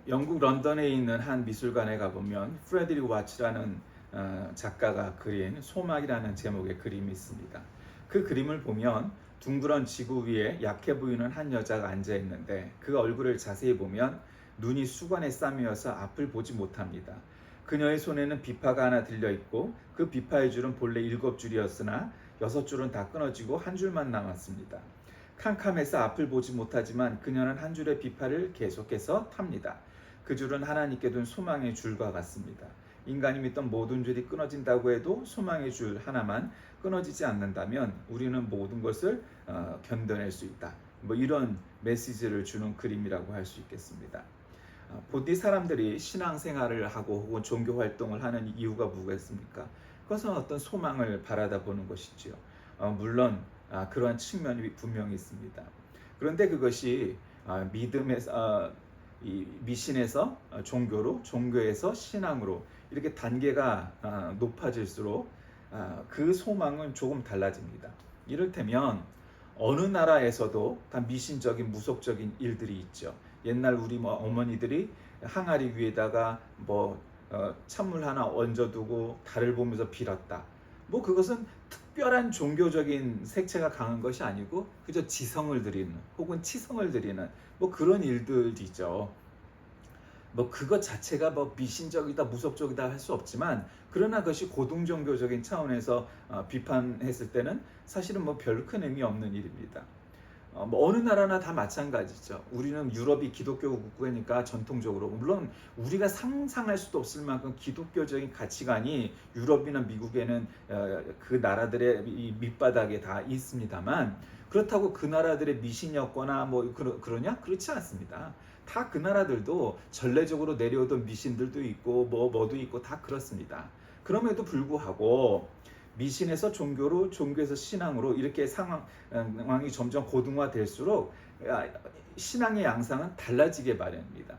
영국 런던에 있는 한 미술관에 가보면 프레드릭 와츠라는 작가가 그린 소막이라는 제목의 그림이 있습니다. 그 그림을 보면 둥그런 지구 위에 약해 보이는 한 여자가 앉아 있는데 그 얼굴을 자세히 보면 눈이 수건에 싸매어서 앞을 보지 못합니다. 그녀의 손에는 비파가 하나 들려 있고 그 비파의 줄은 본래 7줄이었으나 6줄은 다 끊어지고 한 줄만 남았습니다. 캄캄해서 앞을 보지 못하지만 그녀는 한 줄의 비파를 계속해서 탑니다. 그 줄은 하나님께 둔 소망의 줄과 같습니다. 인간이 믿던 모든 줄이 끊어진다고 해도 소망의 줄 하나만 끊어지지 않는다면 우리는 모든 것을 견뎌낼 수 있다. 이런 메시지를 주는 그림이라고 할 수 있겠습니다. 보통 사람들이 신앙생활을 하고 혹은 종교 활동을 하는 이유가 뭐겠습니까? 그것은 어떤 소망을 바라다 보는 것이지요. 물론 그러한 측면이 분명히 있습니다. 그런데 그것이 믿음에서 이 미신에서 종교로, 종교에서 신앙으로 이렇게 단계가 높아질수록 그 소망은 조금 달라집니다. 이를테면 어느 나라에서도 다 미신적인 무속적인 일들이 있죠. 옛날 우리 어머니들이 항아리 위에다가 찬물 하나 얹어두고 달을 보면서 빌었다. 그것은 특별한 종교적인 색채가 강한 것이 아니고 그저 지성을 드리는 혹은 치성을 드리는 그런 일들이죠. 그것 자체가 미신적이다 무속적이다 할 수 없지만 그러나 그것이 고등종교적인 차원에서 비판했을 때는 사실은 별 큰 의미 없는 일입니다. 어느 나라나 다 마찬가지죠. 우리는 유럽이 기독교 국가니까 전통적으로 물론 우리가 상상할 수도 없을 만큼 기독교적인 가치관이 유럽이나 미국에는 그 나라들의 밑바닥에 다 있습니다만 그렇다고 그 나라들의 미신이었거나 그러냐? 그렇지 않습니다. 다 그 나라들도 전례적으로 내려오던 미신들도 있고 뭐도 있고 다 그렇습니다. 그럼에도 불구하고 미신에서 종교로, 종교에서 신앙으로 이렇게 상황이 점점 고등화될수록 신앙의 양상은 달라지게 마련입니다.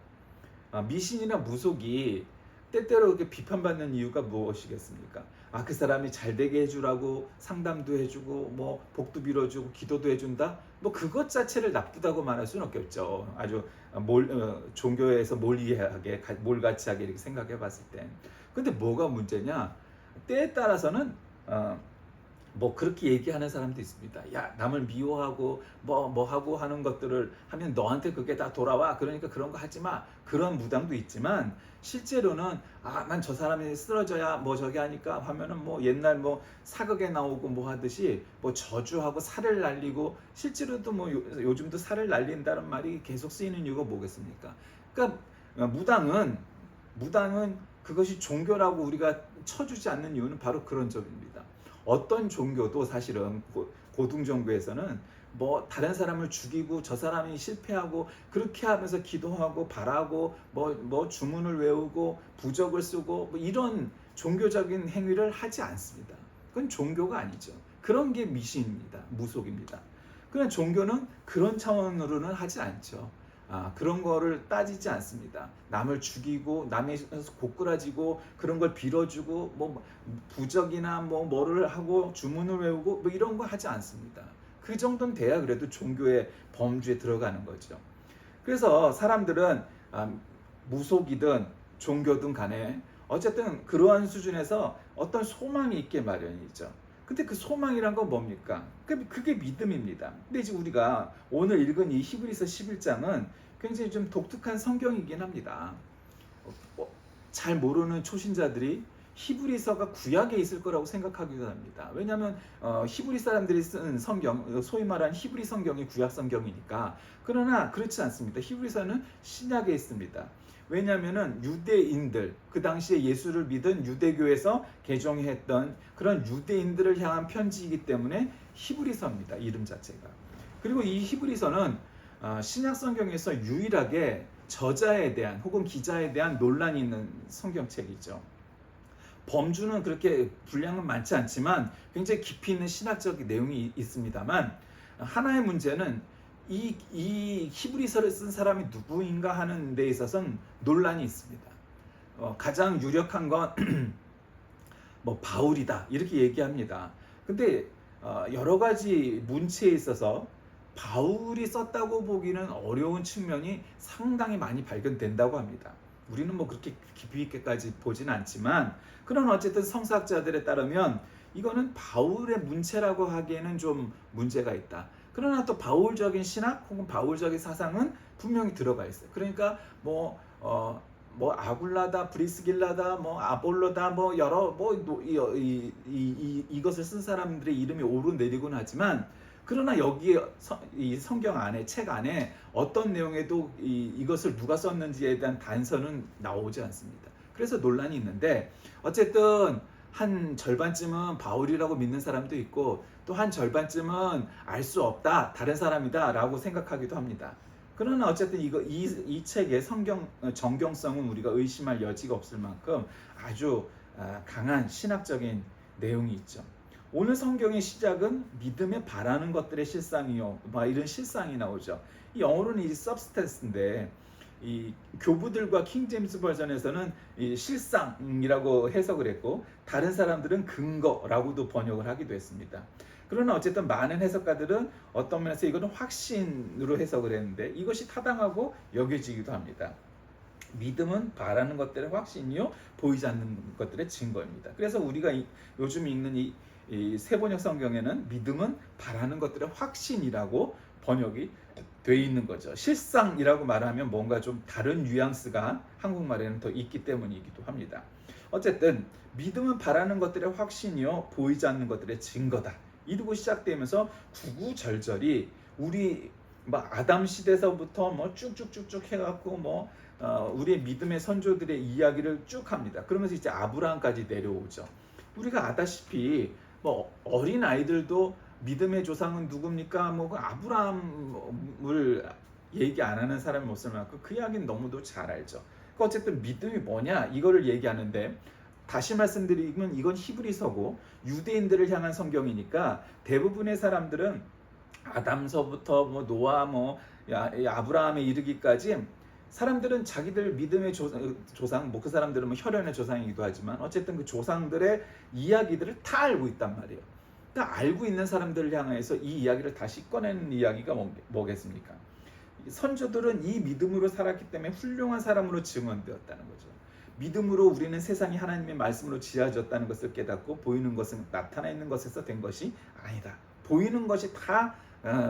미신이나 무속이 때때로 이렇게 비판받는 이유가 무엇이겠습니까? 그 사람이 잘 되게 해주라고 상담도 해주고 복도 빌어주고 기도도 해준다? 그것 자체를 나쁘다고 말할 수는 없겠죠. 아주 종교에서 몰리하게 몰같이하게 이렇게 생각해 봤을 때. 근데 뭐가 문제냐? 때에 따라서는 그렇게 얘기하는 사람도 있습니다. 야, 남을 미워하고 하고 하는 것들을 하면 너한테 그게 다 돌아와. 그러니까 그런 거 하지 마. 그런 무당도 있지만 실제로는 난 저 사람이 쓰러져야 저기 하니까 하면은 옛날 사극에 나오고 하듯이 저주하고 살을 날리고 실제로도 요즘도 살을 날린다는 말이 계속 쓰이는 이유가 뭐겠습니까? 그러니까 무당은 그것이 종교라고 우리가 쳐주지 않는 이유는 바로 그런 점입니다. 어떤 종교도 사실은 고등종교에서는 다른 사람을 죽이고 저 사람이 실패하고 그렇게 하면서 기도하고 바라고 주문을 외우고 부적을 쓰고 이런 종교적인 행위를 하지 않습니다. 그건 종교가 아니죠. 그런 게 미신입니다. 무속입니다. 그러나 종교는 그런 차원으로는 하지 않죠. 그런 거를 따지지 않습니다. 남을 죽이고 남의 고꾸라지고 그런 걸 빌어주고 부적이나 뭐를 하고 주문을 외우고 이런 거 하지 않습니다. 그 정도는 돼야 그래도 종교의 범주에 들어가는 거죠. 그래서 사람들은 무속이든 종교든 간에 어쨌든 그러한 수준에서 어떤 소망이 있게 마련이죠. 근데 그 소망이란 건 뭡니까? 그게 믿음입니다. 근데 이제 우리가 오늘 읽은 이 히브리서 11장은 굉장히 좀 독특한 성경이긴 합니다. 잘 모르는 초신자들이 히브리서가 구약에 있을 거라고 생각하기도 합니다. 왜냐하면 히브리 사람들이 쓴 성경, 소위 말하는 히브리 성경이 구약 성경이니까. 그러나 그렇지 않습니다. 히브리서는 신약에 있습니다. 왜냐하면 유대인들, 그 당시에 예수를 믿은 유대교에서 개종했던 그런 유대인들을 향한 편지이기 때문에 히브리서입니다. 이름 자체가. 그리고 이 히브리서는 신약 성경에서 유일하게 저자에 대한 혹은 기자에 대한 논란이 있는 성경책이죠. 범주는 그렇게 분량은 많지 않지만 굉장히 깊이 있는 신학적 내용이 있습니다만 하나의 문제는 이 히브리서를 쓴 사람이 누구인가 하는 데 있어서는 논란이 있습니다. 가장 유력한 건 바울이다 이렇게 얘기합니다. 근데 여러 가지 문체에 있어서 바울이 썼다고 보기는 어려운 측면이 상당히 많이 발견된다고 합니다. 우리는 뭐 그렇게 깊이 있게까지 보지는 않지만, 그런 어쨌든 성서학자들에 따르면 이거는 바울의 문체라고 하기에는 좀 문제가 있다. 그러나 또 바울적인 신학 혹은 바울적인 사상은 분명히 들어가 있어요. 그러니까 뭐 아굴라다, 브리스길라다, 뭐 아볼로다, 뭐 여러 이것을 쓴 사람들의 이름이 오르내리곤 하지만, 그러나 여기에 이 성경 안에, 책 안에 어떤 내용에도 이것을 누가 썼는지에 대한 단서는 나오지 않습니다. 그래서 논란이 있는데, 어쨌든 한 절반쯤은 바울이라고 믿는 사람도 있고, 또 한 절반쯤은 알 수 없다, 다른 사람이다 라고 생각하기도 합니다. 그러나 어쨌든 이 책의 정경성은 우리가 의심할 여지가 없을 만큼 아주 강한 신학적인 내용이 있죠. 오늘 성경의 시작은 믿음에 바라는 것들의 실상이요, 이런 실상이 나오죠. 이 영어로는 이 substance인데, 이 교부들과 킹제임스 버전에서는 이 실상이라고 해석을 했고, 다른 사람들은 근거라고도 번역을 하기도 했습니다. 그러나 어쨌든 많은 해석가들은 어떤 면에서 이거는 확신으로 해석을 했는데, 이것이 타당하고 여겨지기도 합니다. 믿음은 바라는 것들의 확신이요, 보이지 않는 것들의 증거입니다. 그래서 우리가 요즘 읽는 이 세번역 성경에는 믿음은 바라는 것들의 확신이라고 번역이 돼 있는 거죠. 실상이라고 말하면 뭔가 좀 다른 뉘앙스가 한국말에는 더 있기 때문이기도 합니다. 어쨌든 믿음은 바라는 것들의 확신이요, 보이지 않는 것들의 증거다. 이러고 시작되면서 구구절절이 우리 아담 시대서부터 쭉쭉쭉쭉 해갖고 우리의 믿음의 선조들의 이야기를 쭉 합니다. 그러면서 이제 아브라함까지 내려오죠. 우리가 아다시피 어린 아이들도 믿음의 조상은 누굽니까? 그 아브라함을 얘기 안 하는 사람이 없을 만큼 그 이야기는 너무도 잘 알죠. 어쨌든 믿음이 뭐냐 이거를 얘기하는데, 다시 말씀드리면 이건 히브리서고 유대인들을 향한 성경이니까 대부분의 사람들은 아담서부터 노아 아브라함에 이르기까지 사람들은 자기들 믿음의 조상, 그 사람들은 혈연의 조상이기도 하지만 어쨌든 그 조상들의 이야기들을 다 알고 있단 말이에요. 그러니까 알고 있는 사람들을 향해서 이 이야기를 다시 꺼내는 이야기가 뭐겠습니까? 선조들은 이 믿음으로 살았기 때문에 훌륭한 사람으로 증언되었다는 거죠. 믿음으로 우리는 세상이 하나님의 말씀으로 지어졌다는 것을 깨닫고, 보이는 것은 나타나 있는 것에서 된 것이 아니다. 보이는 것이 다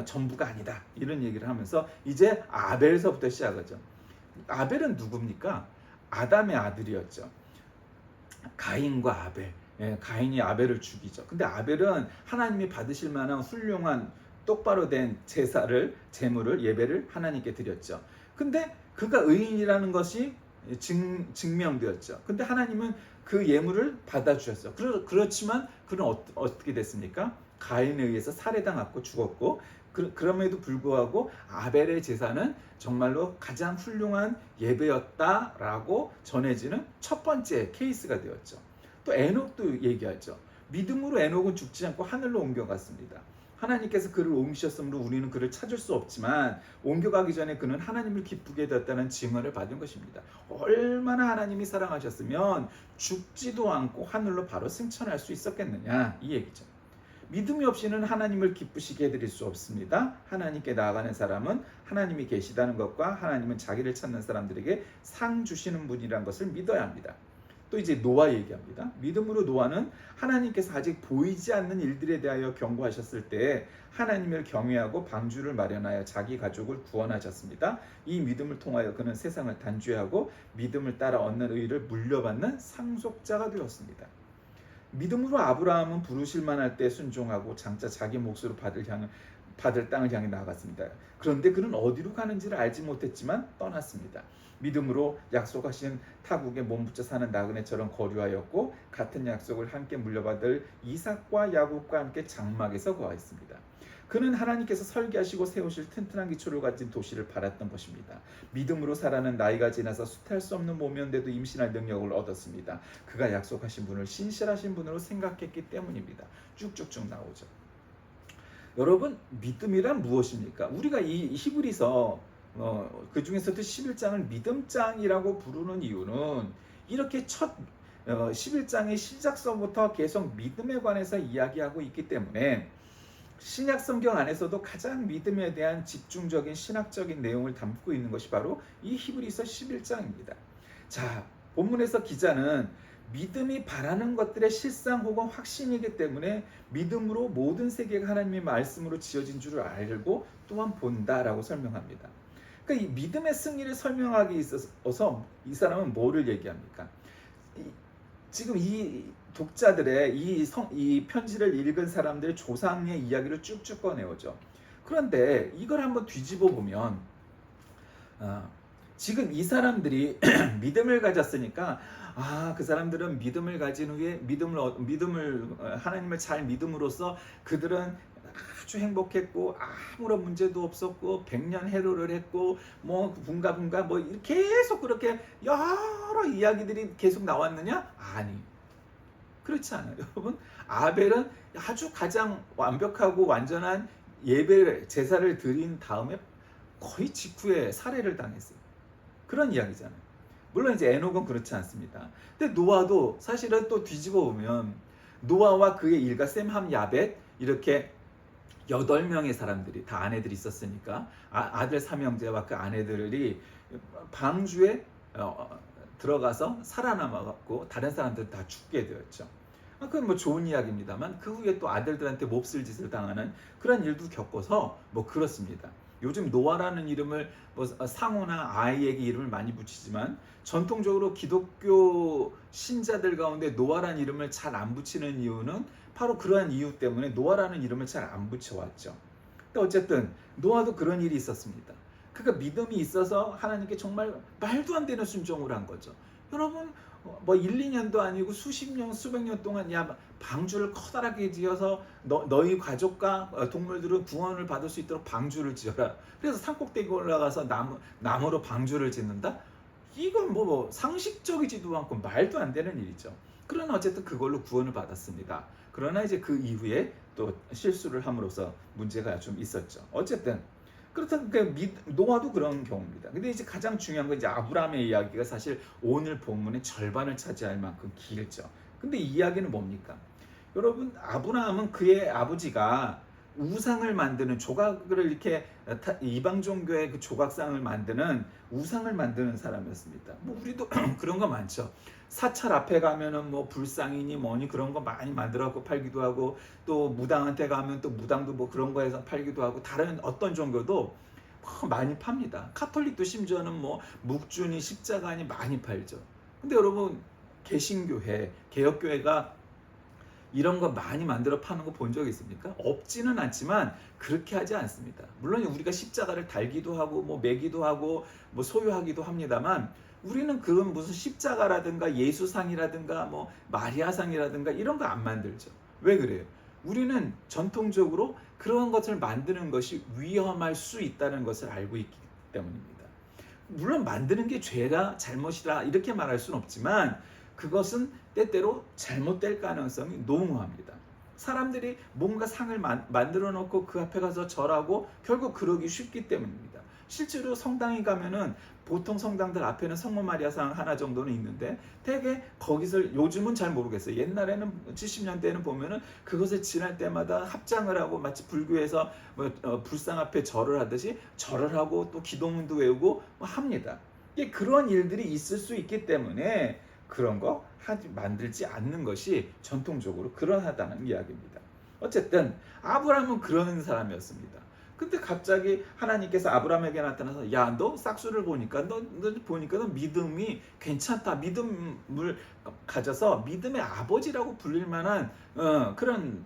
전부가 아니다. 이런 얘기를 하면서 이제 아벨서부터 시작하죠. 아벨은 누굽니까? 아담의 아들이었죠. 가인과 아벨. 가인이 아벨을 죽이죠. 근데 아벨은 하나님이 받으실 만한 훌륭한 똑바로 된 제물을, 예배를 하나님께 드렸죠. 근데 그가 의인이라는 것이 증명되었죠. 근데 하나님은 그 예물을 받아주셨어요. 그렇지만 그는 어떻게 됐습니까? 가인에 의해서 살해당하고 죽었고, 그럼에도 불구하고 아벨의 제사는 정말로 가장 훌륭한 예배였다라고 전해지는 첫 번째 케이스가 되었죠. 또 에녹도 얘기하죠. 믿음으로 에녹은 죽지 않고 하늘로 옮겨갔습니다. 하나님께서 그를 옮기셨으므로 우리는 그를 찾을 수 없지만 옮겨가기 전에 그는 하나님을 기쁘게 되었다는 증언을 받은 것입니다. 얼마나 하나님이 사랑하셨으면 죽지도 않고 하늘로 바로 승천할 수 있었겠느냐, 이 얘기죠. 믿음이 없이는 하나님을 기쁘시게 해드릴 수 없습니다. 하나님께 나아가는 사람은 하나님이 계시다는 것과 하나님은 자기를 찾는 사람들에게 상 주시는 분이라는 것을 믿어야 합니다. 또 이제 노아 얘기합니다. 믿음으로 노아는 하나님께서 아직 보이지 않는 일들에 대하여 경고하셨을 때 하나님을 경외하고 방주를 마련하여 자기 가족을 구원하셨습니다. 이 믿음을 통하여 그는 세상을 단죄하고 믿음을 따라 얻는 의를 물려받는 상속자가 되었습니다. 믿음으로 아브라함은 부르실 만할 때 순종하고 장차 자기 몫으로 받을 땅을 향해 나아갔습니다. 그런데 그는 어디로 가는지를 알지 못했지만 떠났습니다. 믿음으로 약속하신 타국에 몸붙여 사는 나그네처럼 거류하였고, 같은 약속을 함께 물려받을 이삭과 야곱과 함께 장막에서 거하였습니다. 그는 하나님께서 설계하시고 세우실 튼튼한 기초를 가진 도시를 바랐던 것입니다. 믿음으로 살아는 나이가 지나서 수탈 수 없는 모면대도 임신할 능력을 얻었습니다. 그가 약속하신 분을 신실하신 분으로 생각했기 때문입니다. 쭉쭉쭉 나오죠. 여러분, 믿음이란 무엇입니까? 우리가 이 히브리서 그 중에서도 11장을 믿음장이라고 부르는 이유는 이렇게 첫 11장의 시작서부터 계속 믿음에 관해서 이야기하고 있기 때문에 신약 성경 안에서도 가장 믿음에 대한 집중적인 신학적인 내용을 담고 있는 것이 바로 이 히브리서 11장입니다. 자, 본문에서 기자는 믿음이 바라는 것들의 실상 혹은 확신이기 때문에 믿음으로 모든 세계가 하나님의 말씀으로 지어진 줄을 알고 또한 본다라고 설명합니다. 그러니까 이 믿음의 승리를 설명하기 있어서 이 사람은 뭐를 얘기합니까? 지금 이 독자들의 이 편지를 읽은 사람들의 조상의 이야기를 쭉쭉 꺼내오죠. 그런데 이걸 한번 뒤집어 보면 지금 이 사람들이 믿음을 가졌으니까 그 사람들은 믿음을 가진 후에 믿음을 하나님을 잘 믿음으로써 그들은 아주 행복했고 아무런 문제도 없었고 백년 해로를 했고 뭐 분가 뭐 이렇게 계속 그렇게 여러 이야기들이 계속 나왔느냐? 아니, 그렇지 않아요. 여러분, 아벨은 아주 가장 완벽하고 완전한 제사를 드린 다음에 거의 직후에 살해를 당했어요. 그런 이야기잖아요. 물론 이제 에녹은 그렇지 않습니다. 근데 노아도 사실은 또 뒤집어 보면 노아와 그의 일가 셈, 함, 야벳 이렇게 8명의 사람들이 다 아내들이 있었으니까 아들 삼형제와 그 아내들이 방주에 들어가서 살아남아갖고 다른 사람들 다 죽게 되었죠. 그건 뭐 좋은 이야기입니다만 그 후에 또 아들들한테 몹쓸 짓을 당하는 그런 일도 겪어서 뭐 그렇습니다. 요즘 노아라는 이름을 뭐 상호나 아이에게 이름을 많이 붙이지만 전통적으로 기독교 신자들 가운데 노아라는 이름을 잘 안 붙이는 이유는 바로 그러한 이유 때문에 노아라는 이름을 잘 안 붙여왔죠. 근데 어쨌든 노아도 그런 일이 있었습니다. 그러니까 믿음이 있어서 하나님께 정말 말도 안 되는 순종을 한 거죠. 여러분, 뭐 1, 2년도 아니고 수십 년, 수백 년 동안 방주를 커다랗게 지어서 너희 가족과 동물들은 구원을 받을 수 있도록 방주를 지어라. 그래서 산꼭대기 올라가서 나무로 방주를 짓는다? 이건 뭐 상식적이지도 않고 말도 안 되는 일이죠. 그러나 어쨌든 그걸로 구원을 받았습니다. 그러나 이제 그 이후에 또 실수를 함으로써 문제가 좀 있었죠. 어쨌든 그렇다면 노아도 그런 경우입니다. 근데 이제 가장 중요한 건 이제 아브라함의 이야기가 사실 오늘 본문의 절반을 차지할 만큼 길죠. 근데 이 이야기는 뭡니까? 여러분, 아브라함은 그의 아버지가 우상을 만드는 조각을 이렇게 이방 종교의 그 조각상을 만드는 우상을 만드는 사람이었습니다. 뭐 우리도 그런 거 많죠. 사찰 앞에 가면은 뭐 불상이니 뭐니 그런 거 많이 만들어갖고 팔기도 하고 또 무당한테 가면 또 무당도 뭐 그런 거에서 팔기도 하고 다른 어떤 종교도 많이 팝니다. 카톨릭도 심지어는 뭐 묵주니 십자가니 많이 팔죠. 근데 여러분, 개신교회, 개혁교회가 이런 거 많이 만들어 파는 거 본 적 있습니까? 없지는 않지만 그렇게 하지 않습니다. 물론 우리가 십자가를 달기도 하고 뭐 매기도 하고 뭐 소유하기도 합니다만 우리는 그런 무슨 십자가라든가 예수상이라든가 뭐 마리아상이라든가 이런 거 안 만들죠. 왜 그래요? 우리는 전통적으로 그런 것을 만드는 것이 위험할 수 있다는 것을 알고 있기 때문입니다. 물론 만드는 게 죄다 잘못이다 이렇게 말할 수는 없지만 그것은 때때로 잘못될 가능성이 농후합니다. 사람들이 뭔가 상을 만들어 놓고 그 앞에 가서 절하고 결국 그러기 쉽기 때문입니다. 실제로 성당에 가면은 보통 성당들 앞에는 성모 마리아 상 하나 정도는 있는데 대개 거기서 요즘은 잘 모르겠어요. 옛날에는 70년대에는 보면은 그것을 지날 때마다 합장을 하고 마치 불교에서 불상 앞에 절을 하듯이 절을 하고 또 기도문도 외우고 합니다. 이게 그런 일들이 있을 수 있기 때문에 그런 거 만들지 않는 것이 전통적으로 그러하다는 이야기입니다. 어쨌든 아브라함은 그런 사람이었습니다. 근데 갑자기 하나님께서 아브라함에게 나타나서 야, 너 싹수를 보니까 너 믿음이 괜찮다. 믿음을 가져서 믿음의 아버지라고 불릴 만한 그런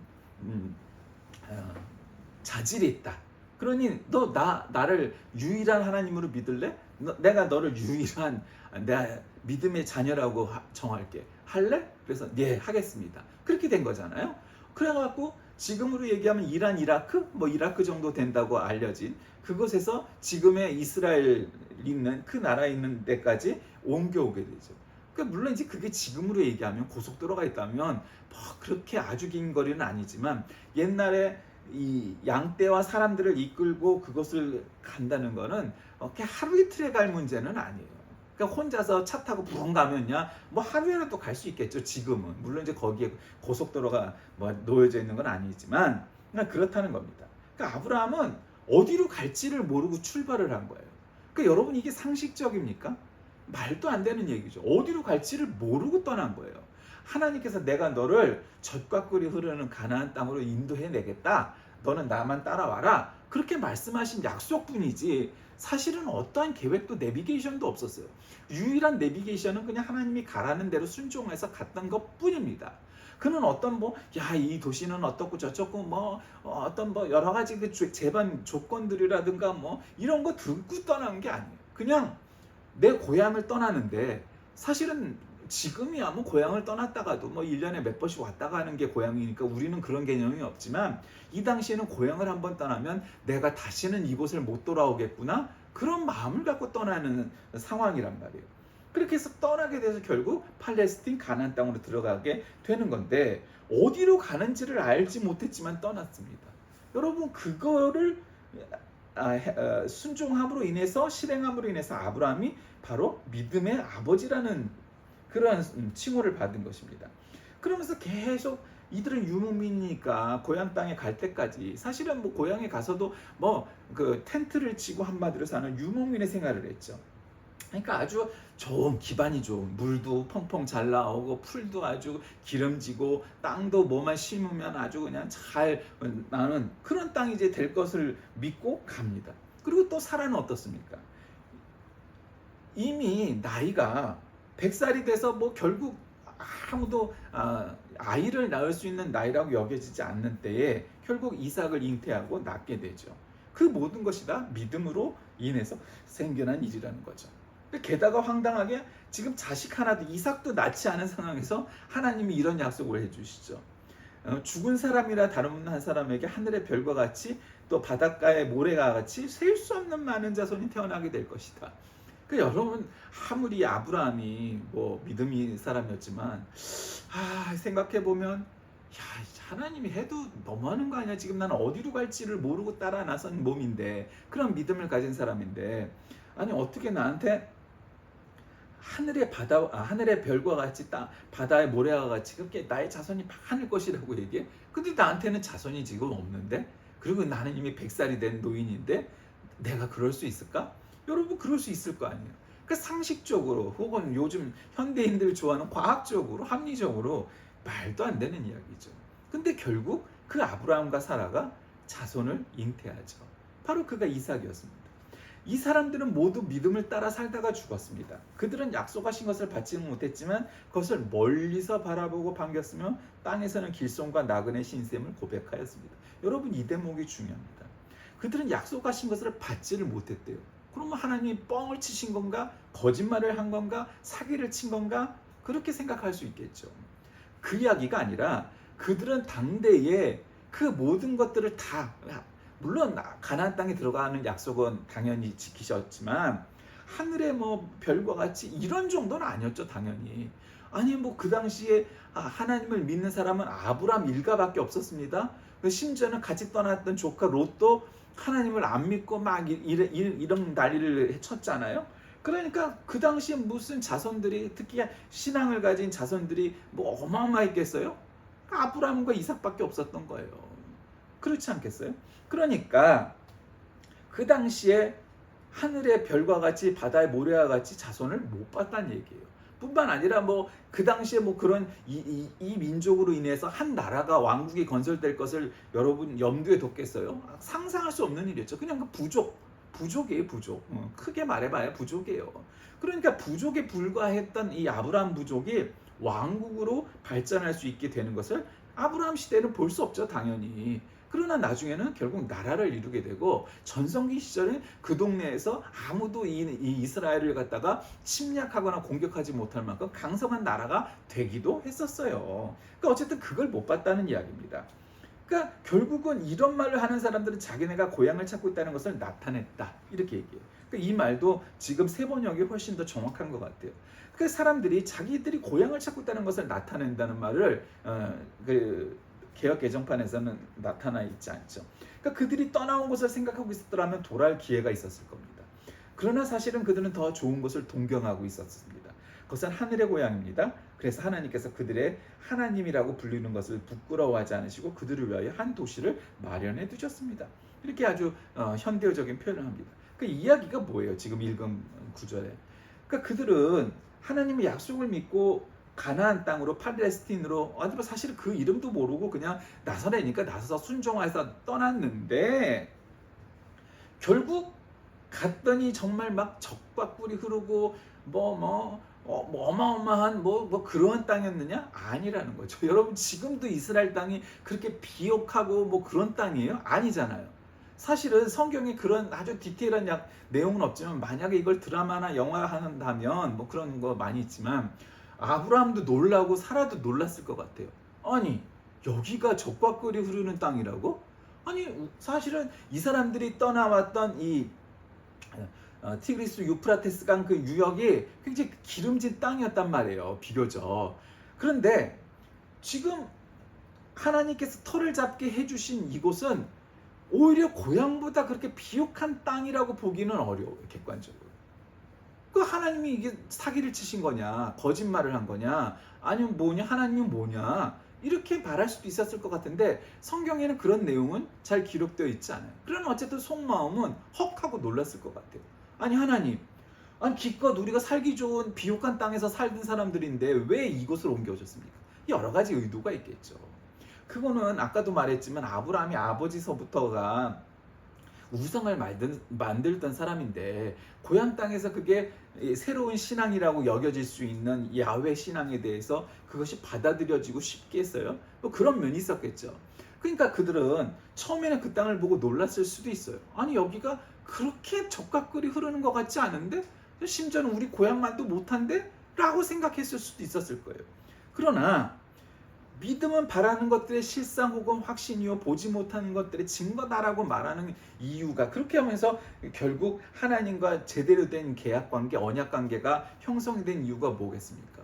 자질이 있다. 그러니 너 나를 유일한 하나님으로 믿을래? 내가 너를 유일한 내 믿음의 자녀라고 정할게. 할래? 그래서 네, 하겠습니다. 그렇게 된 거잖아요. 그래갖고 지금으로 얘기하면 이란, 이라크? 뭐 이라크 정도 된다고 알려진 그곳에서 지금의 이스라엘 있는 그 나라에 있는 데까지 옮겨오게 되죠. 그러니까 물론 이제 그게 지금으로 얘기하면 고속도로가 있다면 뭐 그렇게 아주 긴 거리는 아니지만 옛날에 이 양떼와 사람들을 이끌고 그것을 간다는 거는 그렇게 하루 이틀에 갈 문제는 아니에요. 그러니까 혼자서 차 타고 부엉 가면야 뭐 하루에는 또 갈 수 있겠죠. 지금은 물론 이제 거기에 고속도로가 뭐 놓여져 있는 건 아니지만 그러니까 그렇다는 겁니다. 그러니까 아브라함은 어디로 갈지를 모르고 출발을 한 거예요. 그러니까 여러분 이게 상식적입니까? 말도 안 되는 얘기죠. 어디로 갈지를 모르고 떠난 거예요. 하나님께서 내가 너를 젖과 꿀이 흐르는 가나안 땅으로 인도해 내겠다. 너는 나만 따라와라. 그렇게 말씀하신 약속뿐이지 사실은 어떠한 계획도 내비게이션도 없었어요. 유일한 내비게이션은 그냥 하나님이 가라는 대로 순종해서 갔던 것 뿐입니다. 그는 어떤 이 도시는 어떻고 저쩌고 어떤 여러 가지 그 제반 조건들이라든가 이런 거 듣고 떠난 게 아니에요. 그냥 내 고향을 떠나는데 사실은 지금이야 고향을 떠났다가도 1년에 몇 번씩 왔다 가는 게 고향이니까 우리는 그런 개념이 없지만 이 당시에는 고향을 한번 떠나면 내가 다시는 이곳을 못 돌아오겠구나 그런 마음을 갖고 떠나는 상황이란 말이에요. 그렇게 해서 떠나게 돼서 결국 팔레스틴 가나안 땅으로 들어가게 되는 건데 어디로 가는지를 알지 못했지만 떠났습니다. 여러분 그거를 순종함으로 인해서 실행함으로 인해서 아브라함이 바로 믿음의 아버지라는 그러한 칭호를 받은 것입니다. 그러면서 계속 이들은 유목민이니까 고향 땅에 갈 때까지 사실은 고향에 가서도 그 텐트를 치고 한마디로 사는 유목민의 생활을 했죠. 그러니까 아주 좋은 기반이 좋은 물도 펑펑 잘 나오고 풀도 아주 기름지고 땅도 뭐만 심으면 아주 그냥 잘 나는 그런 땅이 이제 될 것을 믿고 갑니다. 그리고 또 사라는 어떻습니까? 이미 나이가 100살이 돼서 결국 아무도 아이를 낳을 수 있는 나이라고 여겨지지 않는 때에 결국 이삭을 잉태하고 낳게 되죠. 그 모든 것이 다 믿음으로 인해서 생겨난 일이라는 거죠. 게다가 황당하게 지금 자식 하나도 이삭도 낳지 않은 상황에서 하나님이 이런 약속을 해주시죠. 죽은 사람이라 다름 한 사람에게 하늘의 별과 같이 또 바닷가의 모래가 같이 셀 수 없는 많은 자손이 태어나게 될 것이다. 여러분 아무리 아브라함이 믿음이 사람이었지만 생각해보면 하나님이 해도 너무하는 거 아니야. 지금 나는 어디로 갈지를 모르고 따라 나선 몸인데 그런 믿음을 가진 사람인데 아니 어떻게 나한테 하늘의 별과 같이 바다의 모래와 같이 그렇게 나의 자손이 많을 것이라고 얘기해. 근데 나한테는 자손이 지금 없는데 그리고 나는 이미 100살이 된 노인인데 내가 그럴 수 있을까? 여러분 그럴 수 있을 거 아니에요. 상식적으로 혹은 요즘 현대인들 좋아하는 과학적으로 합리적으로 말도 안 되는 이야기죠. 근데 결국 그 아브라함과 사라가 자손을 잉태하죠. 바로 그가 이삭이었습니다. 이 사람들은 모두 믿음을 따라 살다가 죽었습니다. 그들은 약속하신 것을 받지는 못했지만 그것을 멀리서 바라보고 반겼으며 땅에서는 길손과 나그네 신셈을 고백하였습니다. 여러분 이 대목이 중요합니다. 그들은 약속하신 것을 받지를 못했대요. 그러면 하나님이 뻥을 치신 건가? 거짓말을 한 건가? 사기를 친 건가? 그렇게 생각할 수 있겠죠. 그 이야기가 아니라 그들은 당대에 그 모든 것들을 다 물론 가나안 땅에 들어가는 약속은 당연히 지키셨지만 하늘의 별과 같이 이런 정도는 아니었죠. 당연히. 아니 그 당시에 하나님을 믿는 사람은 아브라함 일가밖에 없었습니다. 심지어는 같이 떠났던 조카 롯도 하나님을 안 믿고 이런 난리를 쳤잖아요. 그러니까 그 당시에 무슨 자손들이 특히 신앙을 가진 자손들이 어마어마했겠어요? 아브라함과 이삭밖에 없었던 거예요. 그렇지 않겠어요? 그러니까 그 당시에 하늘의 별과 같이 바다의 모래와 같이 자손을 못 봤다는 얘기예요. 뿐만 아니라 그 당시에 그런 이 민족으로 인해서 한 나라가 왕국이 건설될 것을 여러분 염두에 뒀겠어요? 상상할 수 없는 일이었죠. 그냥 부족이에요, 부족. 크게 말해봐야 부족이에요. 그러니까 부족에 불과했던 이 아브라함 부족이 왕국으로 발전할 수 있게 되는 것을 아브라함 시대는 볼 수 없죠, 당연히. 그러나 나중에는 결국 나라를 이루게 되고 전성기 시절에 그 동네에서 아무도 이 이스라엘을 갖다가 침략하거나 공격하지 못할 만큼 강성한 나라가 되기도 했었어요. 그러니까 어쨌든 그걸 못 봤다는 이야기입니다. 그러니까 결국은 이런 말을 하는 사람들은 자기네가 고향을 찾고 있다는 것을 나타냈다 이렇게 얘기해요. 그러니까 이 말도 지금 세번역이 훨씬 더 정확한 것 같아요. 그 사람들이 자기들이 고향을 찾고 있다는 것을 나타낸다는 말을 개역 개정판에서는 나타나 있지 않죠. 그러니까 그들이 떠나온 것을 생각하고 있었더라면 돌아올 기회가 있었을 겁니다. 그러나 사실은 그들은 더 좋은 것을 동경하고 있었습니다. 그것은 하늘의 고향입니다. 그래서 하나님께서 그들의 하나님이라고 불리는 것을 부끄러워하지 않으시고 그들을 위하여 한 도시를 마련해 두셨습니다. 이렇게 아주 현대적인 표현을 합니다. 그 이야기가 뭐예요? 지금 읽은 구절에. 그러니까 그들은 하나님의 약속을 믿고 가나안 땅으로 팔레스틴으로 사실 그 이름도 모르고 그냥 나서라니까 나서서 순종해서 떠났는데 결국 갔더니 정말 막 적과 꿀이 흐르고 어마어마한 그런 땅이었느냐? 아니라는 거죠. 여러분 지금도 이스라엘 땅이 그렇게 비옥하고 그런 땅이에요? 아니잖아요. 사실은 성경에 그런 아주 디테일한 내용은 없지만 만약에 이걸 드라마나 영화 한다면 그런 거 많이 있지만 아브라함도 놀라고 사라도 놀랐을 것 같아요. 아니 여기가 적과 꿀이 흐르는 땅이라고? 아니 사실은 이 사람들이 떠나왔던 이 티그리스 유프라테스 강 그 유역이 굉장히 기름진 땅이었단 말이에요. 비교적. 그런데 지금 하나님께서 터를 잡게 해주신 이곳은 오히려 고향보다 그렇게 비옥한 땅이라고 보기는 어려워요. 객관적으로. 그 하나님이 이게 사기를 치신 거냐, 거짓말을 한 거냐, 아니면 뭐냐, 하나님은 뭐냐, 이렇게 말할 수도 있었을 것 같은데 성경에는 그런 내용은 잘 기록되어 있지 않아요. 그러나 어쨌든 속마음은 헉하고 놀랐을 것 같아요. 아니 하나님, 아니 기껏 우리가 살기 좋은 비옥한 땅에서 살던 사람들인데 왜 이곳을 옮겨오셨습니까? 여러 가지 의도가 있겠죠. 그거는 아까도 말했지만 아브라함이 아버지서부터가 우상을 만들던 사람인데 고향 땅에서 그게 새로운 신앙이라고 여겨질 수 있는 야훼 신앙에 대해서 그것이 받아들여지고 쉽게 했어요. 그런 면이 있었겠죠. 그러니까 그들은 처음에는 그 땅을 보고 놀랐을 수도 있어요. 아니 여기가 그렇게 적과 꿀이 흐르는 것 같지 않은데? 심지어는 우리 고향만도 못한데? 라고 생각했을 수도 있었을 거예요. 그러나 믿음은 바라는 것들의 실상 혹은 확신이요 보지 못하는 것들의 증거다라고 말하는 이유가 그렇게 하면서 결국 하나님과 제대로 된 계약관계, 언약관계가 형성이 된 이유가 뭐겠습니까?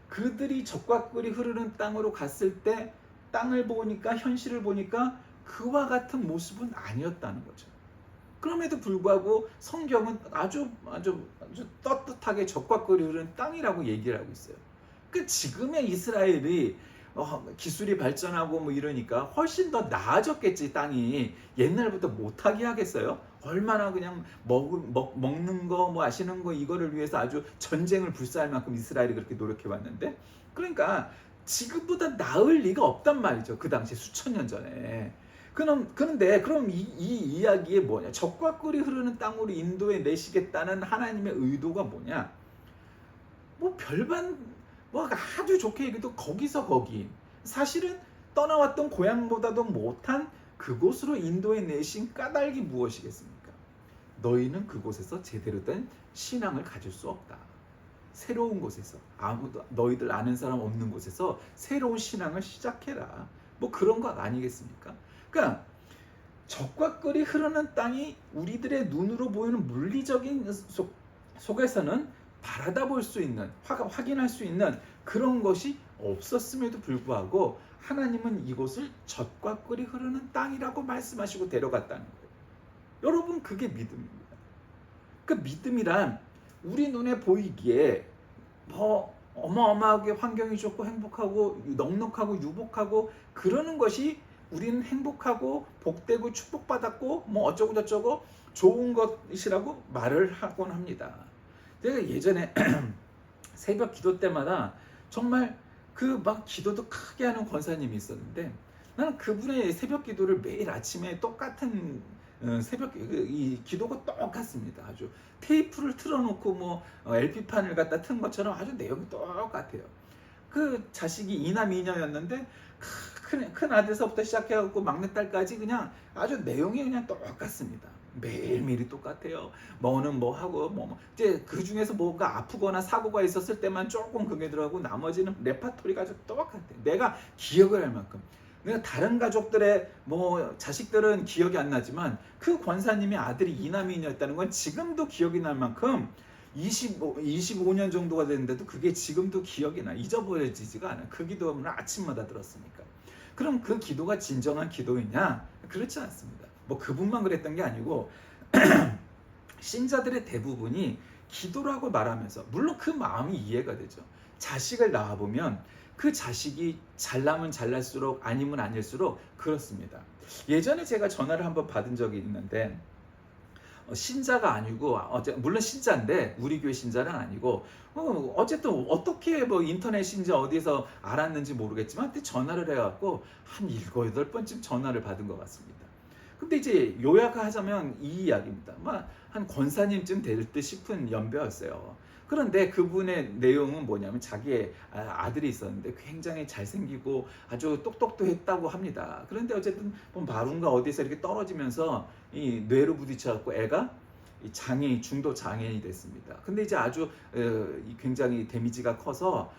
그들이 적과 꿀이 흐르는 땅으로 갔을 때 땅을 보니까 현실을 보니까 그와 같은 모습은 아니었다는 거죠. 그럼에도 불구하고 성경은 아주 떳떳하게 적과 꿀이 흐르는 땅이라고 얘기를 하고 있어요. 그 지금의 이스라엘이 기술이 발전하고 이러니까 훨씬 더 나아졌겠지. 땅이 옛날부터 못하게 하겠어요? 얼마나 그냥 먹는 거 마시는 거 이거를 위해서 아주 전쟁을 불사할 만큼 이스라엘이 그렇게 노력해 왔는데 그러니까 지금보다 나을 리가 없단 말이죠. 그 당시 수천 년 전에. 그런데 그럼 이 이야기에 뭐냐? 적과 꿀이 흐르는 땅으로 인도해 내시겠다는 하나님의 의도가 뭐냐? 별반 아주 좋게 얘기해도 거기서 거기. 사실은 떠나왔던 고향보다도 못한 그곳으로 인도해 내신 까닭이 무엇이겠습니까? 너희는 그곳에서 제대로 된 신앙을 가질 수 없다. 새로운 곳에서 아무도 너희들 아는 사람 없는 곳에서 새로운 신앙을 시작해라. 그런 것 아니겠습니까? 그러니까 적과 꿀이 흐르는 땅이 우리들의 눈으로 보이는 물리적인 속에서는 바라다 볼 수 있는, 확인할 수 있는 그런 것이 없었음에도 불구하고 하나님은 이곳을 젖과 꿀이 흐르는 땅이라고 말씀하시고 데려갔다는 거예요. 여러분 그게 믿음입니다. 그 믿음이란 우리 눈에 보이기에 어마어마하게 환경이 좋고 행복하고 넉넉하고 유복하고 그러는 것이 우리는 행복하고 복되고 축복받았고 어쩌고 저쩌고 좋은 것이라고 말을 하곤 합니다. 내가 예전에 새벽 기도 때마다 정말 기도도 크게 하는 권사님이 있었는데 나는 그분의 새벽 기도를 매일 아침에 똑같은 새벽 이 기도가 똑같습니다. 아주 테이프를 틀어놓고 LP판을 갖다 튼 것처럼 아주 내용이 똑같아요. 그 자식이 이남 이녀였는데 큰 아들서부터 시작해갖고 막내딸까지 그냥 아주 내용이 그냥 똑같습니다. 매일매일이 똑같아요. 뭐는 하고 이제 그 중에서 뭐가 아프거나 사고가 있었을 때만 조금 그게 들어가고 나머지는 레파토리가 아주 똑같아요. 내가 기억을 할 만큼. 내가 다른 가족들의 자식들은 기억이 안 나지만 그 권사님의 아들이 이남이었다는 건 지금도 기억이 날 만큼 25년 정도가 됐는데도 그게 지금도 기억이 나. 잊어버려지지가 않아. 그 기도는 아침마다 들었으니까. 그럼 그 기도가 진정한 기도이냐? 그렇지 않습니다. 그분만 그랬던 게 아니고 신자들의 대부분이 기도라고 말하면서, 물론 그 마음이 이해가 되죠. 자식을 낳아보면 그 자식이 잘나면 잘날수록 아니면 아닐수록 그렇습니다. 예전에 제가 전화를 한번 받은 적이 있는데, 신자가 아니고, 물론 신자인데 우리 교회 신자는 아니고, 어쨌든 어떻게 뭐 인터넷인지 어디서 알았는지 모르겠지만 그때 전화를 해갖고 한 7, 8번쯤 전화를 받은 것 같습니다. 근데 이제 요약하자면 이 이야기입니다. 한 권사님쯤 될 듯 싶은 연배였어요. 그런데 그분의 내용은 뭐냐면, 자기의 아들이 있었는데 굉장히 잘생기고 아주 똑똑도 했다고 합니다. 그런데 어쨌든 뭐 마룬가 어디서 이렇게 떨어지면서 이 뇌로 부딪혀갖고 애가 이 장애인, 중도 장애인이 됐습니다. 근데 이제 아주 굉장히 데미지가 커서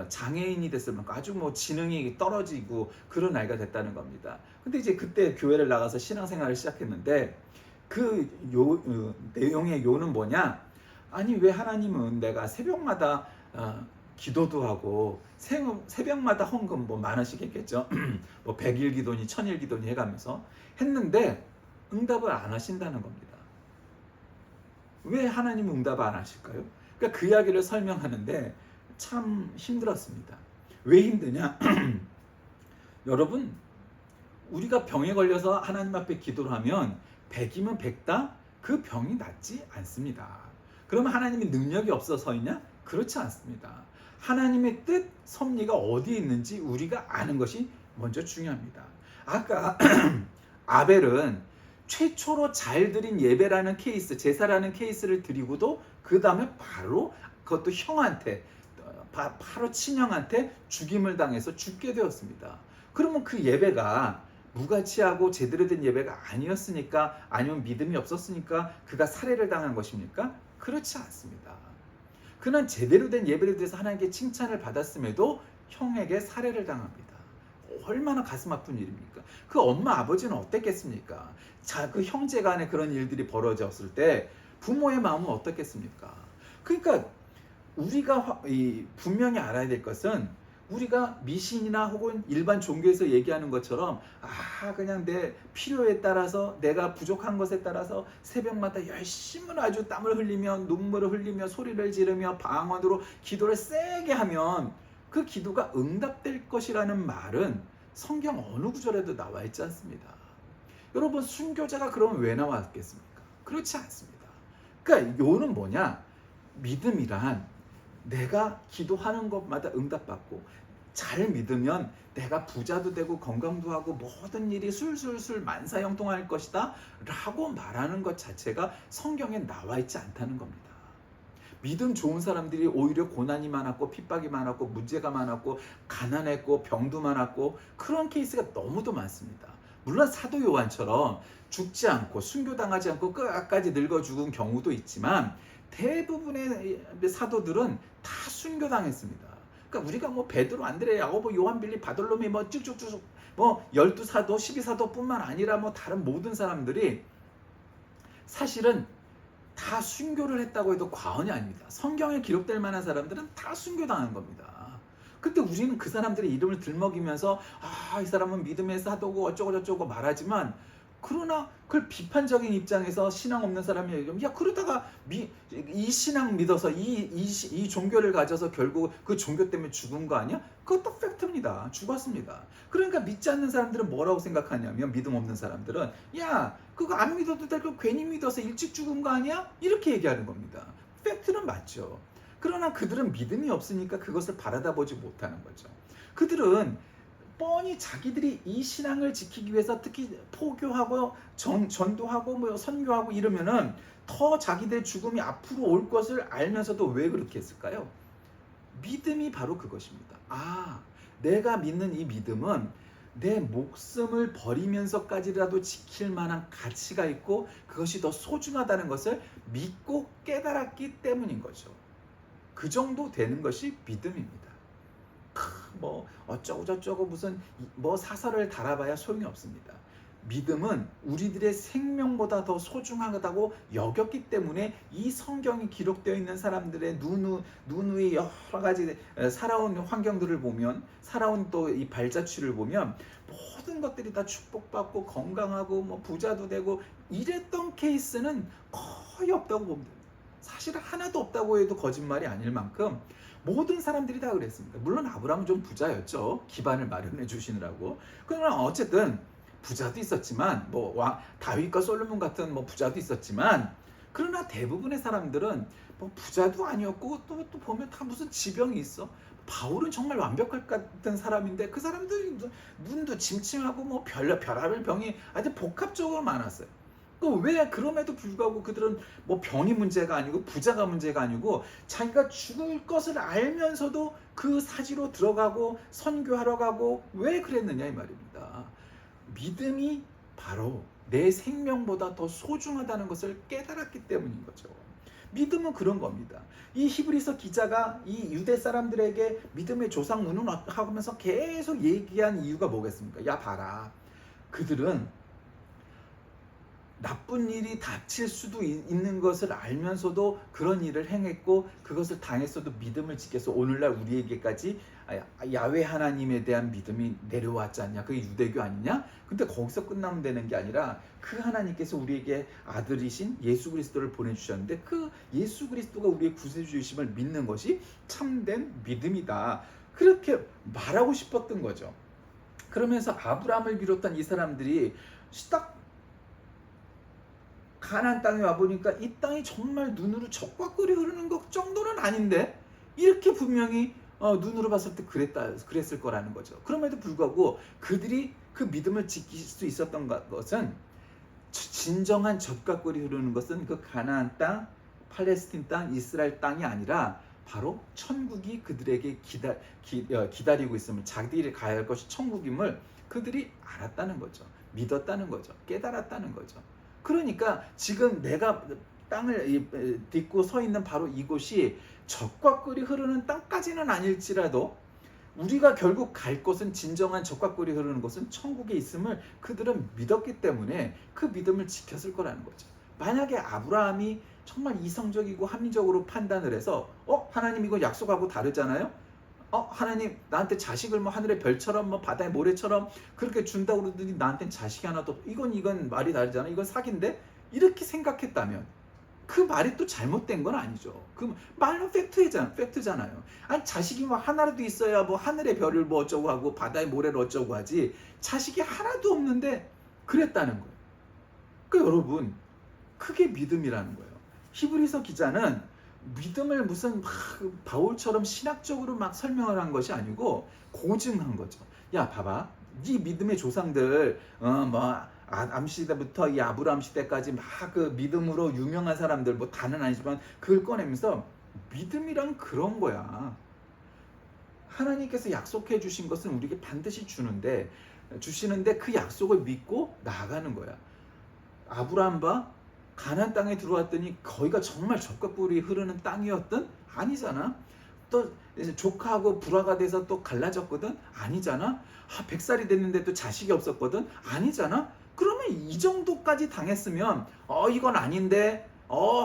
장애인이 됐으면 아주 뭐 지능이 떨어지고 그런 나이가 됐다는 겁니다. 근데 이제 그때 교회를 나가서 신앙생활을 시작했는데, 그 내용의 요는 뭐냐? 아니, 왜 하나님은 내가 새벽마다 기도도 하고 새벽마다 헌금 뭐 10,000원씩 했겠죠. 뭐 100일 기도니 1000일 기도니 해가면서 했는데 응답을 안 하신다는 겁니다. 왜 하나님은 응답 안 하실까요? 그러니까 그 이야기를 설명하는데 참 힘들었습니다. 왜 힘드냐? 여러분, 우리가 병에 걸려서 하나님 앞에 기도를 하면 100이면 100다 그 병이 낫지 않습니다. 그러면 하나님이 능력이 없어서이냐? 그렇지 않습니다. 하나님의 뜻, 섭리가 어디에 있는지 우리가 아는 것이 먼저 중요합니다. 아까 아벨은 최초로 잘 드린 예배라는 케이스, 제사라는 케이스를 드리고도 그 다음에 바로 그것도 형한테, 바로 친형한테 죽임을 당해서 죽게 되었습니다. 그러면 그 예배가 무가치하고 제대로 된 예배가 아니었으니까, 아니면 믿음이 없었으니까 그가 살해를 당한 것입니까? 그렇지 않습니다. 그는 제대로 된 예배를 드려서 하나님께 칭찬을 받았음에도 형에게 살해를 당합니다. 얼마나 가슴 아픈 일입니까? 그 엄마 아버지는 어땠겠습니까? 자, 그 형제 간에 그런 일들이 벌어졌을 때 부모의 마음은 어떻겠습니까? 그러니까 우리가 분명히 알아야 될 것은, 우리가 미신이나 혹은 일반 종교에서 얘기하는 것처럼 그냥 내 필요에 따라서, 내가 부족한 것에 따라서 새벽마다 열심히 아주 땀을 흘리며 눈물을 흘리며 소리를 지르며 방언으로 기도를 세게 하면 그 기도가 응답될 것이라는 말은 성경 어느 구절에도 나와 있지 않습니다. 여러분, 순교자가 그러면 왜 나왔겠습니까? 그렇지 않습니다. 그러니까 요는 뭐냐? 믿음이란 내가 기도하는 것마다 응답받고, 잘 믿으면 내가 부자도 되고 건강도 하고 모든 일이 술술술 만사형통할 것이다 라고 말하는 것 자체가 성경에 나와 있지 않다는 겁니다. 믿음 좋은 사람들이 오히려 고난이 많았고 핍박이 많았고 문제가 많았고 가난했고 병도 많았고 그런 케이스가 너무도 많습니다. 물론 사도 요한처럼 죽지 않고 순교당하지 않고 끝까지 늙어 죽은 경우도 있지만, 대부분의 사도들은 다 순교당했습니다. 그러니까 우리가 뭐 베드로, 안드레, 야고보, 요한, 빌립, 바돌로미 뭐 쭉쭉쭉 뭐 12사도, 12사도뿐만 아니라 뭐 다른 모든 사람들이 사실은 다 순교를 했다고 해도 과언이 아닙니다. 성경에 기록될 만한 사람들은 다 순교당한 겁니다. 근데 우리는 그 사람들의 이름을 들먹이면서 이 사람은 믿음의 사도고 어쩌고 저쩌고 말하지만, 그러나 그걸 비판적인 입장에서 신앙 없는 사람이 얘기하면, 야, 그러다가 이 신앙 믿어서 이 종교를 가져서 결국 그 종교 때문에 죽은 거 아니야? 그것도 팩트입니다. 죽었습니다. 그러니까 믿지 않는 사람들은 뭐라고 생각하냐면, 믿음 없는 사람들은 야, 그거 안 믿어도 되고 괜히 믿어서 일찍 죽은 거 아니야? 이렇게 얘기하는 겁니다. 팩트는 맞죠. 그러나 그들은 믿음이 없으니까 그것을 바라다 보지 못하는 거죠. 그들은 뻔히 자기들이 이 신앙을 지키기 위해서 특히 포교하고 전도하고 뭐 선교하고 이러면은 더 자기들의 죽음이 앞으로 올 것을 알면서도 왜 그렇게 했을까요? 믿음이 바로 그것입니다. 내가 믿는 이 믿음은 내 목숨을 버리면서까지라도 지킬 만한 가치가 있고 그것이 더 소중하다는 것을 믿고 깨달았기 때문인 거죠. 그 정도 되는 것이 믿음입니다. 뭐 어쩌고 저쩌고 무슨 뭐 사설을 달아봐야 소용이 없습니다. 믿음은 우리들의 생명보다 더 소중하다고 여겼기 때문에 이 성경이 기록되어 있는 사람들의 누누이 여러 가지 살아온 환경들을 보면, 살아온 또 이 발자취를 보면 모든 것들이 다 축복받고 건강하고 뭐 부자도 되고 이랬던 케이스는 거의 없다고 봅니다. 사실 하나도 없다고 해도 거짓말이 아닐 만큼 모든 사람들이 다 그랬습니다. 물론 아브라함은 좀 부자였죠. 기반을 마련해 주시느라고. 그러나 어쨌든 부자도 있었지만 다윗과 솔로몬 같은 부자도 있었지만, 그러나 대부분의 사람들은 부자도 아니었고 또 보면 다 무슨 지병이 있어. 바울은 정말 완벽할 같은 사람인데 그 사람들이 눈도 침침하고 별의별 병이 아주 복합적으로 많았어요. 왜 그럼에도 불구하고 그들은 병이 문제가 아니고 부자가 문제가 아니고 자기가 죽을 것을 알면서도 그 사지로 들어가고 선교하러 가고 왜 그랬느냐 이 말입니다. 믿음이 바로 내 생명보다 더 소중하다는 것을 깨달았기 때문인 거죠. 믿음은 그런 겁니다. 이 히브리서 기자가 이 유대 사람들에게 믿음의 조상 운운하면서 계속 얘기한 이유가 뭐겠습니까? 야 봐라, 그들은 나쁜 일이 닥칠 수도 있는 것을 알면서도 그런 일을 행했고 그것을 당했어도 믿음을 지켜서 오늘날 우리에게까지 야훼 하나님에 대한 믿음이 내려왔지 않냐? 그게 유대교 아니냐? 근데 거기서 끝나면 되는 게 아니라 그 하나님께서 우리에게 아들이신 예수 그리스도를 보내주셨는데 그 예수 그리스도가 우리의 구세주이심을 믿는 것이 참된 믿음이다, 그렇게 말하고 싶었던 거죠. 그러면서 아브라함을 비롯한 이 사람들이 딱 가나안 땅에 와보니까 이 땅이 정말 눈으로 젖과 꿀이 흐르는 것 정도는 아닌데, 이렇게 분명히 눈으로 봤을 때 그랬을 거라는 거죠. 그럼에도 불구하고 그들이 그 믿음을 지킬 수 있었던 것은, 진정한 젖과 꿀이 흐르는 것은 그 가나안 땅, 팔레스틴 땅, 이스라엘 땅이 아니라 바로 천국이 그들에게 기다리고 있음을, 자기들이 가야 할 것이 천국임을 그들이 알았다는 거죠. 믿었다는 거죠. 깨달았다는 거죠. 그러니까 지금 내가 땅을 딛고 서 있는 바로 이곳이 젖과 꿀이 흐르는 땅까지는 아닐지라도 우리가 결국 갈 곳은, 진정한 젖과 꿀이 흐르는 곳은 천국에 있음을 그들은 믿었기 때문에 그 믿음을 지켰을 거라는 거죠. 만약에 아브라함이 정말 이성적이고 합리적으로 판단을 해서 하나님 이거 약속하고 다르잖아요. 하나님 나한테 자식을 하늘의 별처럼 바다의 모래처럼 그렇게 준다고 그러더니 나한테는 자식이 하나도, 이건 말이 다르잖아, 이건 사기인데, 이렇게 생각했다면 그 말이 또 잘못된 건 아니죠. 그 말은 팩트잖아요. 아니 자식이 하나라도 있어야 하늘의 별을 어쩌고 하고 바다의 모래를 어쩌고 하지, 자식이 하나도 없는데 그랬다는 거예요. 그러니까 여러분, 그게 믿음이라는 거예요. 히브리서 기자는 믿음을 무슨 바울처럼 신학적으로 설명을 한 것이 아니고 고증한 거죠. 야 봐봐, 이 믿음의 조상들 암 시대부터 이 아브라함 시대까지 그 믿음으로 유명한 사람들 다는 아니지만 그걸 꺼내면서 믿음이란 그런 거야. 하나님께서 약속해 주신 것은 우리에게 반드시 주시는데 그 약속을 믿고 나아가는 거야. 아브라함 봐, 가나안 땅에 들어왔더니 거기가 정말 젖과 꿀이 흐르는 땅이었든? 아니잖아. 또 조카하고 불화가 돼서 또 갈라졌거든? 아니잖아. 100살이 됐는데 또 자식이 없었거든? 아니잖아. 그러면 이 정도까지 당했으면 이건 아닌데,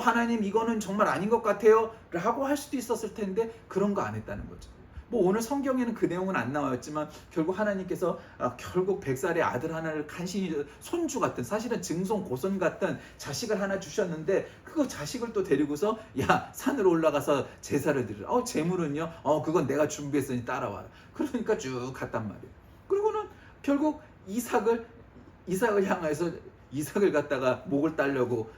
하나님 이거는 정말 아닌 것 같아요 라고 할 수도 있었을 텐데 그런 거 안 했다는 거죠. 오늘 성경에는 그 내용은 안 나왔지만 결국 하나님께서 결국 100살의 아들 하나를 간신히 손주 같은, 사실은 증손 고손 같은 자식을 하나 주셨는데 그 자식을 또 데리고서 산으로 올라가서 제사를 드리라. 재물은요? 그건 내가 준비했으니 따라와라. 그러니까 쭉 갔단 말이에요. 그리고는 결국 이삭을 향해서 이삭을 갖다가 목을 따려고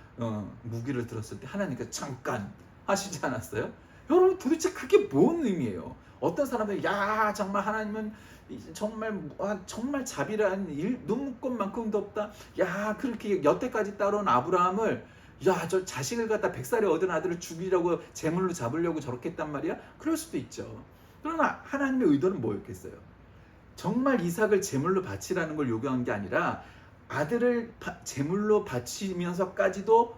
무기를 들었을 때 하나님께서 잠깐 하시지 않았어요? 여러분, 도대체 그게 뭔 의미예요? 어떤 사람들이 정말 하나님은 정말 자비란 눈물꽃만큼도 없다. 그렇게 여태까지 따라온 아브라함을 저 자식을 갖다 100살에 얻은 아들을 죽이려고 제물로 잡으려고 저렇게 했단 말이야? 그럴 수도 있죠. 그러나 하나님의 의도는 뭐였겠어요? 정말 이삭을 제물로 바치라는 걸 요구한 게 아니라 아들을 제물로 바치면서까지도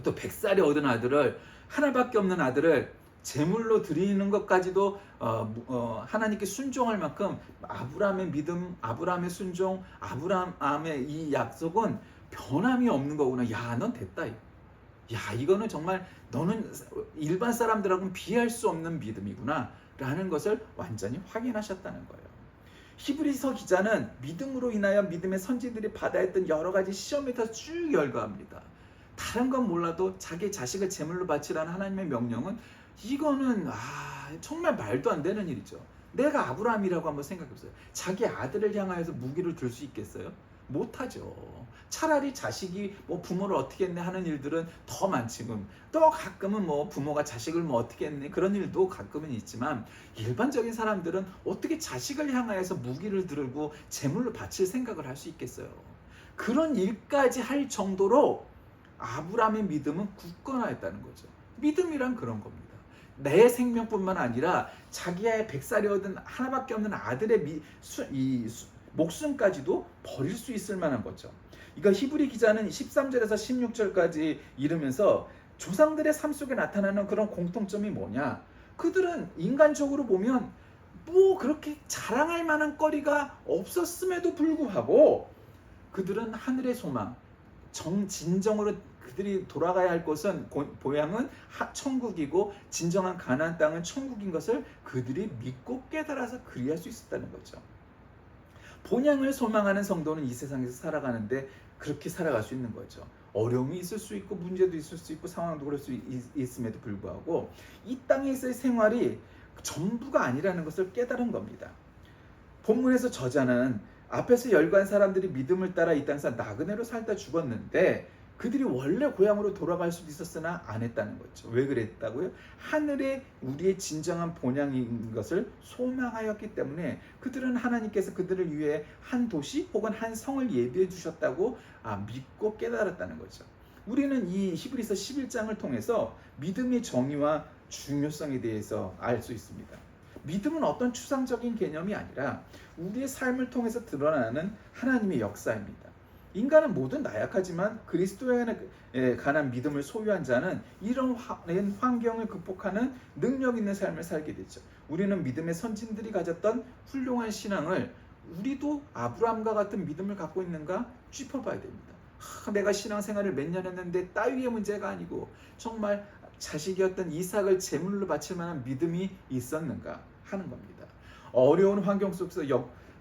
또 100살에 얻은 아들을, 하나밖에 없는 아들을 제물로 드리는 것까지도 하나님께 순종할 만큼 아브라함의 믿음, 아브라함의 순종, 아브라함의 이 약속은 변함이 없는 거구나. 넌 됐다. 이거는 정말 너는 일반 사람들하고는 비할 수 없는 믿음이구나 라는 것을 완전히 확인하셨다는 거예요. 히브리서 기자는 믿음으로 인하여 믿음의 선지들이 받아야 했던 여러 가지 시험에서 쭉 열거합니다. 다른 건 몰라도 자기 자식을 제물로 바치라는 하나님의 명령은 이거는 정말 말도 안 되는 일이죠. 내가 아브라함이라고 한번 생각해보세요. 자기 아들을 향하여서 무기를 들 수 있겠어요? 못하죠. 차라리 자식이 뭐 부모를 어떻게 했네 하는 일들은 더 많지금, 또 가끔은 뭐 부모가 자식을 뭐 어떻게 했네 그런 일도 가끔은 있지만, 일반적인 사람들은 어떻게 자식을 향하여서 무기를 들고 제물로 바칠 생각을 할 수 있겠어요? 그런 일까지 할 정도로 아브라함의 믿음은 굳건하였다는 거죠. 믿음이란 그런 겁니다. 내 생명뿐만 아니라 자기의 100살이 얻은 하나밖에 없는 아들의 목숨까지도 버릴 수 있을 만한 거죠. 이거 히브리 기자는 13절에서 16절까지 이르면서 조상들의 삶 속에 나타나는 그런 공통점이 뭐냐, 그들은 인간적으로 보면 뭐 그렇게 자랑할 만한 거리가 없었음에도 불구하고 그들은 하늘의 소망, 진정으로 그들이 돌아가야 할 곳은 고향은 천국이고 진정한 가나안 땅은 천국인 것을 그들이 믿고 깨달아서 그리할 수 있었다는 거죠. 본향을 소망하는 성도는 이 세상에서 살아가는데 그렇게 살아갈 수 있는 거죠. 어려움이 있을 수 있고 문제도 있을 수 있고 상황도 그럴 수 있음에도 불구하고 이 땅에서의 생활이 전부가 아니라는 것을 깨달은 겁니다. 본문에서 저자는 앞에서 열거한 사람들이 믿음을 따라 이 땅에서 나그네로 살다 죽었는데 그들이 원래 고향으로 돌아갈 수도 있었으나 안 했다는 거죠. 왜 그랬다고요? 하늘에 우리의 진정한 본향인 것을 소망하였기 때문에 그들은 하나님께서 그들을 위해 한 도시 혹은 한 성을 예비해 주셨다고 믿고 깨달았다는 거죠. 우리는 이 히브리서 11장을 통해서 믿음의 정의와 중요성에 대해서 알 수 있습니다. 믿음은 어떤 추상적인 개념이 아니라 우리의 삶을 통해서 드러나는 하나님의 역사입니다. 인간은 모두 나약하지만 그리스도에 관한 믿음을 소유한 자는 이런 환경을 극복하는 능력 있는 삶을 살게 되죠. 우리는 믿음의 선진들이 가졌던 훌륭한 신앙을 우리도 아브라함과 같은 믿음을 갖고 있는가 짚어봐야 됩니다. 내가 신앙생활을 몇 년 했는데 따위의 문제가 아니고 정말 자식이었던 이삭을 제물로 바칠 만한 믿음이 있었는가 하는 겁니다. 어려운 환경 속에서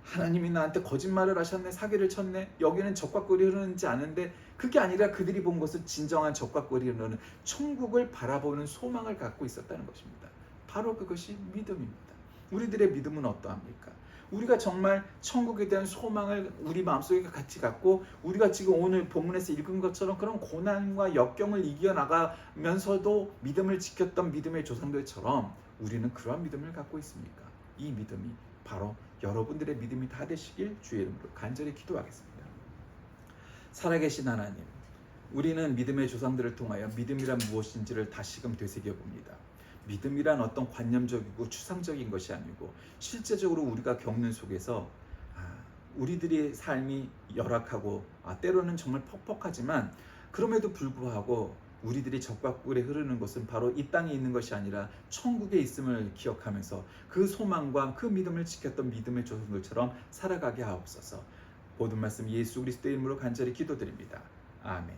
하나님이 나한테 거짓말을 하셨네, 사기를 쳤네, 여기는 적과 꿀이 흐르는지 아는데 그게 아니라 그들이 본 것은 진정한 적과 꿀이 흐르는 천국을 바라보는 소망을 갖고 있었다는 것입니다. 바로 그것이 믿음입니다. 우리들의 믿음은 어떠합니까? 우리가 정말 천국에 대한 소망을 우리 마음속에 같이 갖고 우리가 지금 오늘 본문에서 읽은 것처럼 그런 고난과 역경을 이겨나가면서도 믿음을 지켰던 믿음의 조상들처럼 우리는 그러한 믿음을 갖고 있습니까? 이 믿음이 바로 여러분들의 믿음이 다 되시길 주의 이름으로 간절히 기도하겠습니다. 살아계신 하나님, 우리는 믿음의 조상들을 통하여 믿음이란 무엇인지를 다시금 되새겨봅니다. 믿음이란 어떤 관념적이고 추상적인 것이 아니고 실제적으로 우리가 겪는 속에서 우리들의 삶이 열악하고 때로는 정말 퍽퍽하지만 그럼에도 불구하고 우리들이 적과 꿀에 흐르는 것은 바로 이 땅에 있는 것이 아니라 천국에 있음을 기억하면서 그 소망과 그 믿음을 지켰던 믿음의 조상들처럼 살아가게 하옵소서. 모든 말씀 예수 그리스도의 이름으로 간절히 기도드립니다. 아멘.